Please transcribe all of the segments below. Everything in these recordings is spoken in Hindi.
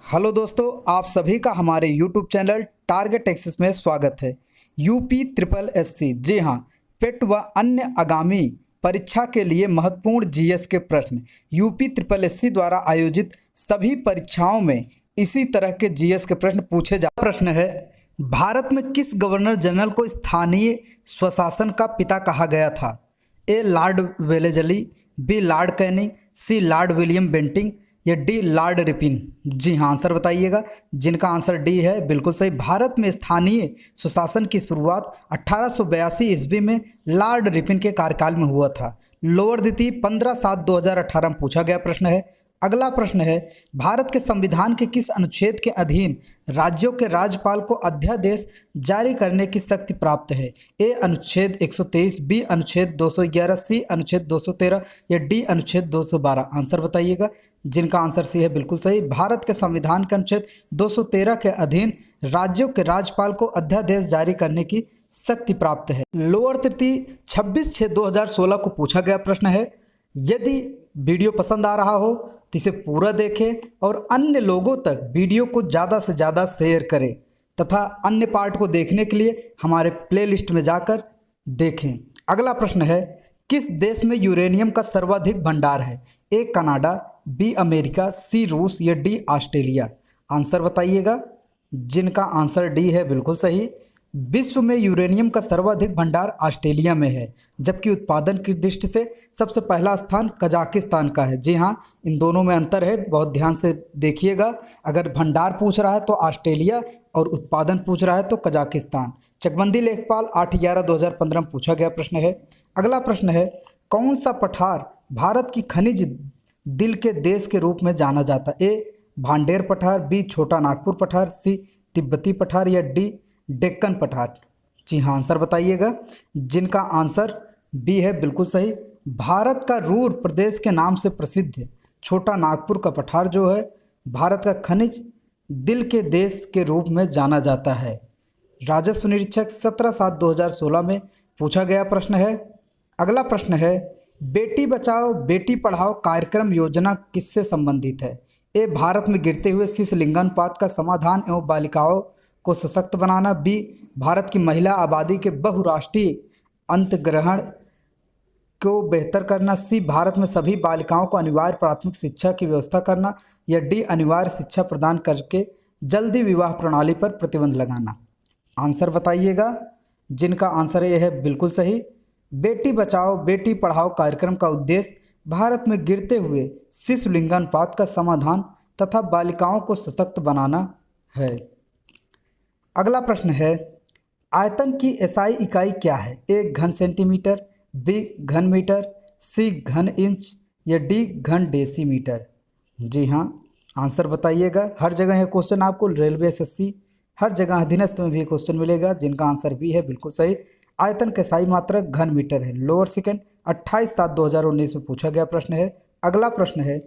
हेलो दोस्तों, आप सभी का हमारे यूट्यूब चैनल टारगेट एक्सेस में स्वागत है। यूपी ट्रिपल एससी, जी हाँ, पेट व अन्य आगामी परीक्षा के लिए महत्वपूर्ण जीएस के प्रश्न यूपी ट्रिपल एससी द्वारा आयोजित सभी परीक्षाओं में इसी तरह के जीएस के प्रश्न पूछे जा। प्रश्न है, भारत में किस गवर्नर जनरल को स्थानीय स्वशासन का पिता कहा गया था? A lord Wellesley, B lord Canning, C lord William Bentinck या डी लॉर्ड रिपिन। जी हाँ, आंसर बताइएगा। जिनका आंसर डी है बिल्कुल सही। भारत में स्थानीय सुशासन की शुरुआत 1882 ईस्वी में लॉर्ड रिपिन के कार्यकाल में हुआ था। लोअर द्वितीय 15/7/2018 में पूछा गया प्रश्न है। अगला प्रश्न है, भारत के संविधान के किस अनुच्छेद के अधीन राज्यों के राज्यपाल को अध्यादेश जारी करने की शक्ति प्राप्त है? ए अनुच्छेद 123, बी अनुच्छेद 211, सी अनुच्छेद 213 या डी अनुच्छेद 212। आंसर बताइएगा। जिनका आंसर सी है बिल्कुल सही। भारत के संविधान के अनुच्छेद 213 के अधीन राज्यों के राज्यपाल को अध्यादेश जारी करने की शक्ति प्राप्त है। लोअर तृतीय 26/6/2016 को पूछा गया प्रश्न है। यदि वीडियो पसंद आ रहा हो तो इसे पूरा देखें और अन्य लोगों तक वीडियो को ज़्यादा से ज़्यादा शेयर करें तथा अन्य पार्ट को देखने के लिए हमारे प्लेलिस्ट में जाकर देखें। अगला प्रश्न है, किस देश में यूरेनियम का सर्वाधिक भंडार है? ए कनाडा, बी अमेरिका, सी रूस या डी ऑस्ट्रेलिया। आंसर बताइएगा। जिनका आंसर डी है बिल्कुल सही। विश्व में यूरेनियम का सर्वाधिक भंडार ऑस्ट्रेलिया में है, जबकि उत्पादन की दृष्टि से सबसे पहला स्थान कजाकिस्तान का है। जी हाँ, इन दोनों में अंतर है, बहुत ध्यान से देखिएगा। अगर भंडार पूछ रहा है तो ऑस्ट्रेलिया और उत्पादन पूछ रहा है तो कजाकिस्तान। चकबंदी लेखपाल 8/11/2015 में पूछा गया प्रश्न है। अगला प्रश्न है, कौन सा पठार भारत की खनिज दिल के देश के रूप में जाना जाता है? ए भांडेर पठार, बी छोटा नागपुर पठार, सी तिब्बती पठार या डी डेक्कन पठार। जी हाँ, आंसर बताइएगा। जिनका आंसर बी है बिल्कुल सही। भारत का रूर प्रदेश के नाम से प्रसिद्ध है छोटा नागपुर का पठार जो है भारत का खनिज दिल के देश के रूप में जाना जाता है। राजस्व निरीक्षक 17/7/2016 में पूछा गया प्रश्न है। अगला प्रश्न है, बेटी बचाओ बेटी पढ़ाओ कार्यक्रम योजना किससे संबंधित है? ए भारत में गिरते हुए शिशु लिंगानुपात का समाधान एवं बालिकाओं को सशक्त बनाना, बी भारत की महिला आबादी के बहुराष्ट्रीय अंतग्रहण को बेहतर करना, सी भारत में सभी बालिकाओं को अनिवार्य प्राथमिक शिक्षा की व्यवस्था करना या डी अनिवार्य शिक्षा प्रदान करके जल्दी विवाह प्रणाली पर प्रतिबंध लगाना। आंसर बताइएगा। जिनका आंसर ये है बिल्कुल सही। बेटी बचाओ बेटी पढ़ाओ कार्यक्रम का उद्देश्य भारत में गिरते हुए शिशु लिंगानुपात का समाधान तथा बालिकाओं को सशक्त बनाना है। अगला प्रश्न है, आयतन की एसआई इकाई क्या है? ए घन सेंटीमीटर, बी घन मीटर, सी घन इंच या डी घन डेसीमीटर। जी हाँ, आंसर बताइएगा। हर जगह है क्वेश्चन, आपको रेलवे एसएससी हर जगह अधीनस्थ में भी क्वेश्चन मिलेगा। जिनका आंसर बी है बिल्कुल सही। आयतन का एसआई मात्रक घन मीटर है। लोअर सेकेंड 28/7/2019 में पूछा गया प्रश्न है। अगला प्रश्न है,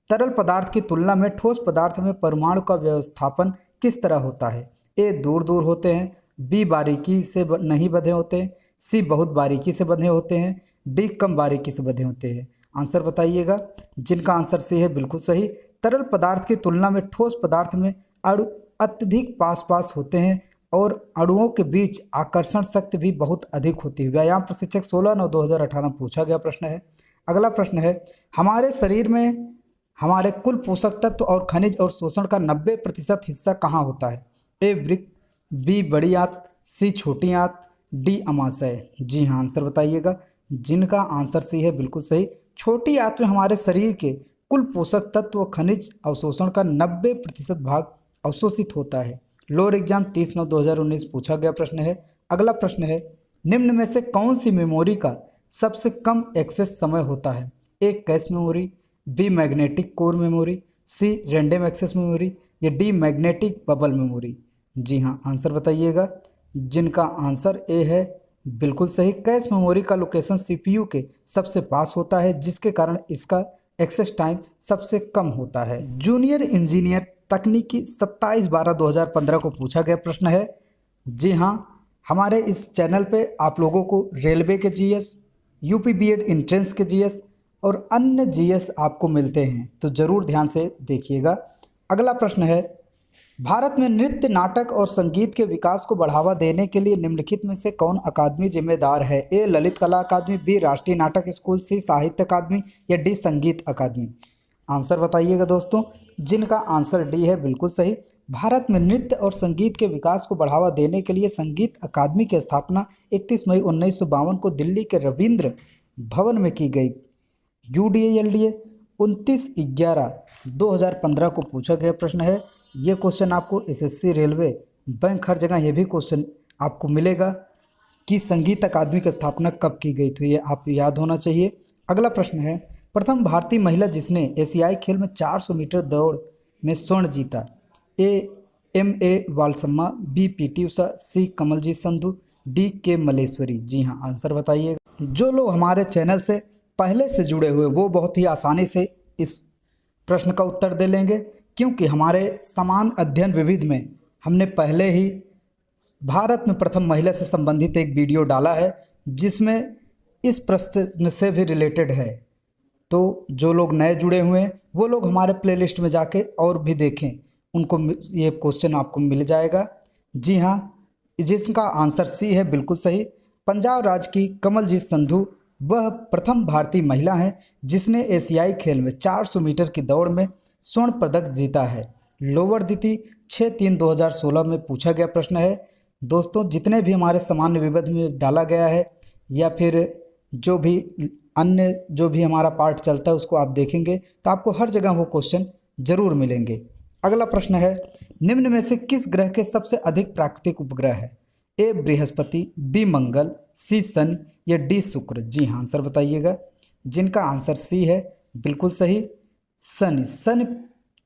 तरल पदार्थ की तुलना में ठोस पदार्थ में परमाणु का व्यवस्थापन किस तरह होता है? ए दूर दूर होते हैं, बी बारीकी से नहीं बंधे होते हैं, सी बहुत बारीकी से बंधे होते हैं, डी कम बारीकी से बंधे होते हैं। आंसर बताइएगा। जिनका आंसर सी है बिल्कुल सही। तरल पदार्थ की तुलना में ठोस पदार्थ में अणु अत्यधिक पास पास होते हैं और अणुओं के बीच आकर्षण शक्ति भी बहुत अधिक होती है। व्यायाम प्रशिक्षक 16/9/2018 में पूछा गया प्रश्न है। अगला प्रश्न है, हमारे शरीर में हमारे कुल पोषक तत्व और खनिज और शोषण का 90% हिस्सा कहाँ होता है? ए वृक्क, बी बड़ी आंत, सी छोटी आंत, डी अमाशय। जी हाँ, आंसर बताइएगा। जिनका आंसर सी है बिल्कुल सही। छोटी आंत में हमारे शरीर के कुल पोषक तत्व व खनिज अवशोषण का 90% भाग अवशोषित होता है। लोअर एग्जाम 30/9/2019 पूछा गया प्रश्न है। अगला प्रश्न है, निम्न में से कौन सी मेमोरी का सबसे कम एक्सेस समय होता है? A cache memory, B magnetic core memory, C random access memory या डी मैग्नेटिक बबल मेमोरी। जी हाँ, आंसर बताइएगा। जिनका आंसर ए है बिल्कुल सही। कैश मेमोरी का लोकेशन सीपीयू के सबसे पास होता है, जिसके कारण इसका एक्सेस टाइम सबसे कम होता है। जूनियर इंजीनियर तकनीकी 27/12/2015 को पूछा गया प्रश्न है। जी हाँ, हमारे इस चैनल पे आप लोगों को रेलवे के जीएस, यूपी बीएड एंट्रेंस के जीएस और अन्य जीएस आपको मिलते हैं, तो ज़रूर ध्यान से देखिएगा। अगला प्रश्न है, भारत में नृत्य, नाटक और संगीत के विकास को बढ़ावा देने के लिए निम्नलिखित में से कौन अकादमी जिम्मेदार है? ए ललित कला अकादमी, बी राष्ट्रीय नाटक स्कूल, सी साहित्य अकादमी या डी संगीत अकादमी। आंसर बताइएगा दोस्तों, जिनका आंसर डी है बिल्कुल सही। भारत में नृत्य और संगीत के विकास को बढ़ावा देने के लिए संगीत अकादमी की स्थापना 31 मई 1952 को दिल्ली के रविंद्र भवन में की गई। UDA-LDA 29/11/2015 को पूछा गया प्रश्न है। ये क्वेश्चन आपको SSC, रेलवे, बैंक, हर जगह ये भी क्वेश्चन आपको मिलेगा कि संगीत अकादमी की स्थापना कब की गई, तो ये आप याद होना चाहिए। अगला प्रश्न है, प्रथम भारतीय महिला जिसने एशियाई खेल में 400 मीटर दौड़ में स्वर्ण जीता? ए MA वालसम्मा, बी PT उषा, सी कमलजीत संधू, डी के मलेश्वरी। जी हाँ, आंसर बताइएगा। जो लोग हमारे चैनल से पहले से जुड़े हुए वो बहुत ही आसानी से इस प्रश्न का उत्तर दे लेंगे, क्योंकि हमारे समान अध्ययन विविध में हमने पहले ही भारत में प्रथम महिला से संबंधित एक वीडियो डाला है जिसमें इस प्रश्न से भी रिलेटेड है। तो जो लोग नए जुड़े हुए हैं वो लोग हमारे प्लेलिस्ट में जाके और भी देखें, उनको ये क्वेश्चन आपको मिल जाएगा। जी हाँ, जिसका आंसर सी है बिल्कुल सही। पंजाब राज्य की कमलजीत संधू वह प्रथम भारतीय महिला हैं जिसने एशियाई खेल में 400 मीटर की दौड़ में स्वर्ण पदक जीता है। लोअर द्वितीय 6/3/2016 में पूछा गया प्रश्न है। दोस्तों, जितने भी हमारे सामान्य विविध में डाला गया है या फिर जो भी अन्य जो भी हमारा पार्ट चलता है उसको आप देखेंगे तो आपको हर जगह वो क्वेश्चन जरूर मिलेंगे। अगला प्रश्न है, निम्न में से किस ग्रह के सबसे अधिक प्राकृतिक उपग्रह है? ए बृहस्पति, बी मंगल, सी शनि या डी शुक्र। जी हाँ, आंसर बताइएगा। जिनका आंसर सी है बिल्कुल सही, शनि। शनि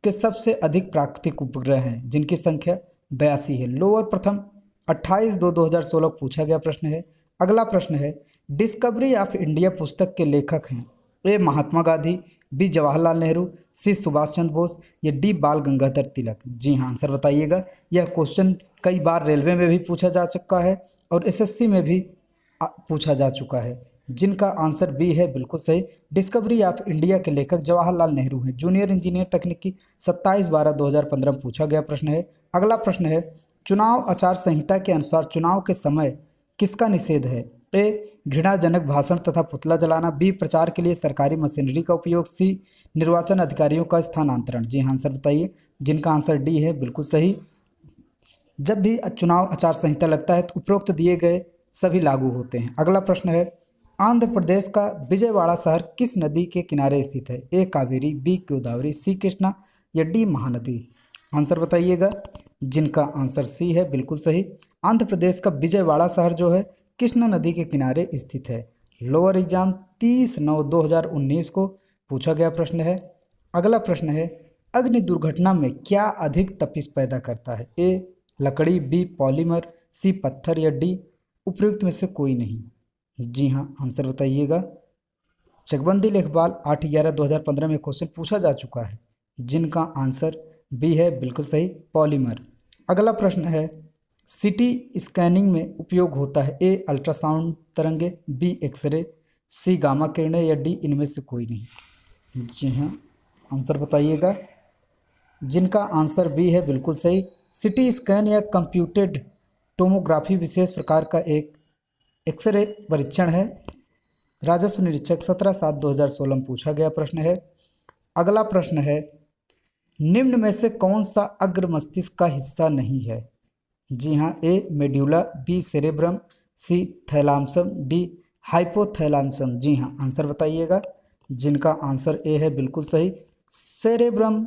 के सबसे अधिक प्राकृतिक उपग्रह हैं जिनकी संख्या 82 है। लोअर प्रथम 28/2/2016 पूछा गया प्रश्न है। अगला प्रश्न है, डिस्कवरी ऑफ इंडिया पुस्तक के लेखक हैं? ए महात्मा गांधी, बी जवाहरलाल नेहरू, सी सुभाष चंद्र बोस या डी बाल गंगाधर तिलक। जी हाँ, आंसर बताइएगा। यह क्वेश्चन कई बार रेलवे में भी पूछा जा चुका है और SSC में भी पूछा जा चुका है। जिनका आंसर बी है बिल्कुल सही। डिस्कवरी ऑफ इंडिया के लेखक जवाहरलाल नेहरू हैं। जूनियर इंजीनियर तकनीकी 27/12/2015 में पूछा गया प्रश्न है। अगला प्रश्न है, चुनाव आचार संहिता के अनुसार चुनाव के समय किसका निषेध है? ए घृणाजनक भाषण तथा पुतला जलाना, बी प्रचार के लिए सरकारी मशीनरी का उपयोग, सी निर्वाचन अधिकारियों का स्थानांतरण। जी हाँ, आंसर बताइए। जिनका आंसर डी है बिल्कुल सही। जब भी चुनाव आचार संहिता लगता है तो उपरोक्त दिए गए सभी लागू होते हैं। अगला प्रश्न है, आंध्र प्रदेश का विजयवाड़ा शहर किस नदी के किनारे स्थित है? ए कावेरी, बी गोदावरी, सी कृष्णा या डी महानदी। आंसर बताइएगा। जिनका आंसर सी है बिल्कुल सही। आंध्र प्रदेश का विजयवाड़ा शहर जो है कृष्णा नदी के किनारे स्थित है। लोअर एग्जाम 30/9/2019 को पूछा गया प्रश्न है। अगला प्रश्न है, अग्नि दुर्घटना में क्या अधिक तपिश पैदा करता है? ए लकड़ी, बी पॉलीमर, सी पत्थर या डी उपयुक्त में से कोई नहीं। जी हाँ, आंसर बताइएगा। चकबंदी लेखपाल 8/11/2015 में क्वेश्चन पूछा जा चुका है। जिनका आंसर बी है बिल्कुल सही, पॉलीमर। अगला प्रश्न है, CT स्कैनिंग में उपयोग होता है? ए अल्ट्रासाउंड तरंगे, बी एक्सरे, सी गामा किरणें या डी इनमें से कोई नहीं। जी हाँ, आंसर बताइएगा। जिनका आंसर बी है बिल्कुल सही। CT स्कैन या कंप्यूटेड टोमोग्राफी विशेष प्रकार का एक एक्सरे परीक्षण है। राजस्व निरीक्षक 17/7/2016 में पूछा गया प्रश्न है। अगला प्रश्न है, निम्न में से कौन सा अग्र मस्तिष्क का हिस्सा नहीं है? जी हाँ, ए मेड्यूला, बी सेरेब्रम, सी थैलामसम, डी हाइपोथैलामसम। जी हाँ, आंसर बताइएगा। जिनका आंसर ए है बिल्कुल सही। सेरेब्रम,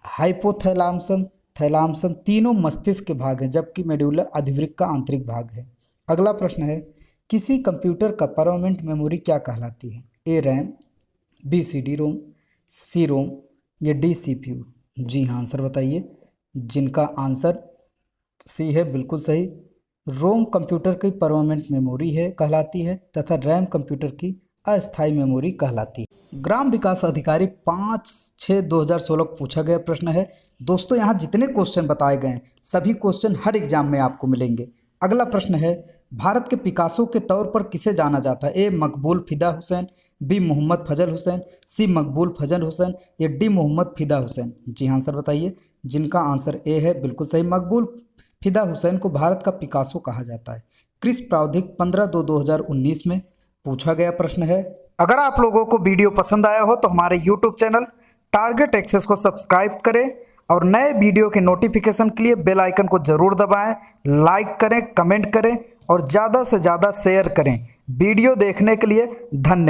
हाइपोथैलामसम, थैलामसम तीनों मस्तिष्क के भाग हैं, जबकि मेड्यूला अधिवृक्क का आंतरिक भाग है। अगला प्रश्न है, किसी कंप्यूटर का परमानेंट मेमोरी क्या कहलाती है? ए रैम, बी CD रोम, सी रोम या डी CPU। जी हाँ, आंसर बताइए। जिनका आंसर सी है बिल्कुल सही। रोम कंप्यूटर की परमानेंट मेमोरी है कहलाती है तथा रैम कंप्यूटर की अस्थायी मेमोरी कहलाती है। ग्राम विकास अधिकारी 5/6/2016 को पूछा गया प्रश्न है। दोस्तों, यहाँ जितने क्वेश्चन बताए गए हैं सभी क्वेश्चन हर एग्जाम में आपको मिलेंगे। अगला प्रश्न है, भारत के पिकासो के तौर पर किसे जाना जाता है? ए मकबूल फिदा हुसैन, बी मोहम्मद फजल हुसैन, सी मकबूल फजल हुसैन या डी मोहम्मद फिदा हुसैन। जी आंसर बताइए। जिनका आंसर ए है बिल्कुल सही, मकबूल फिदा हुसैन को भारत का पिकासो कहा जाता है। क्रिस प्रावधिक 15/2/2019 में पूछा गया प्रश्न है। अगर आप लोगों को वीडियो पसंद आया हो तो हमारे यूट्यूब चैनल टारगेट एक्सेस को सब्सक्राइब करें और नए वीडियो के नोटिफिकेशन के लिए बेल आइकन को जरूर दबाएं, लाइक करें, कमेंट करें और ज़्यादा से ज़्यादा शेयर करें। वीडियो देखने के लिए धन्यवाद।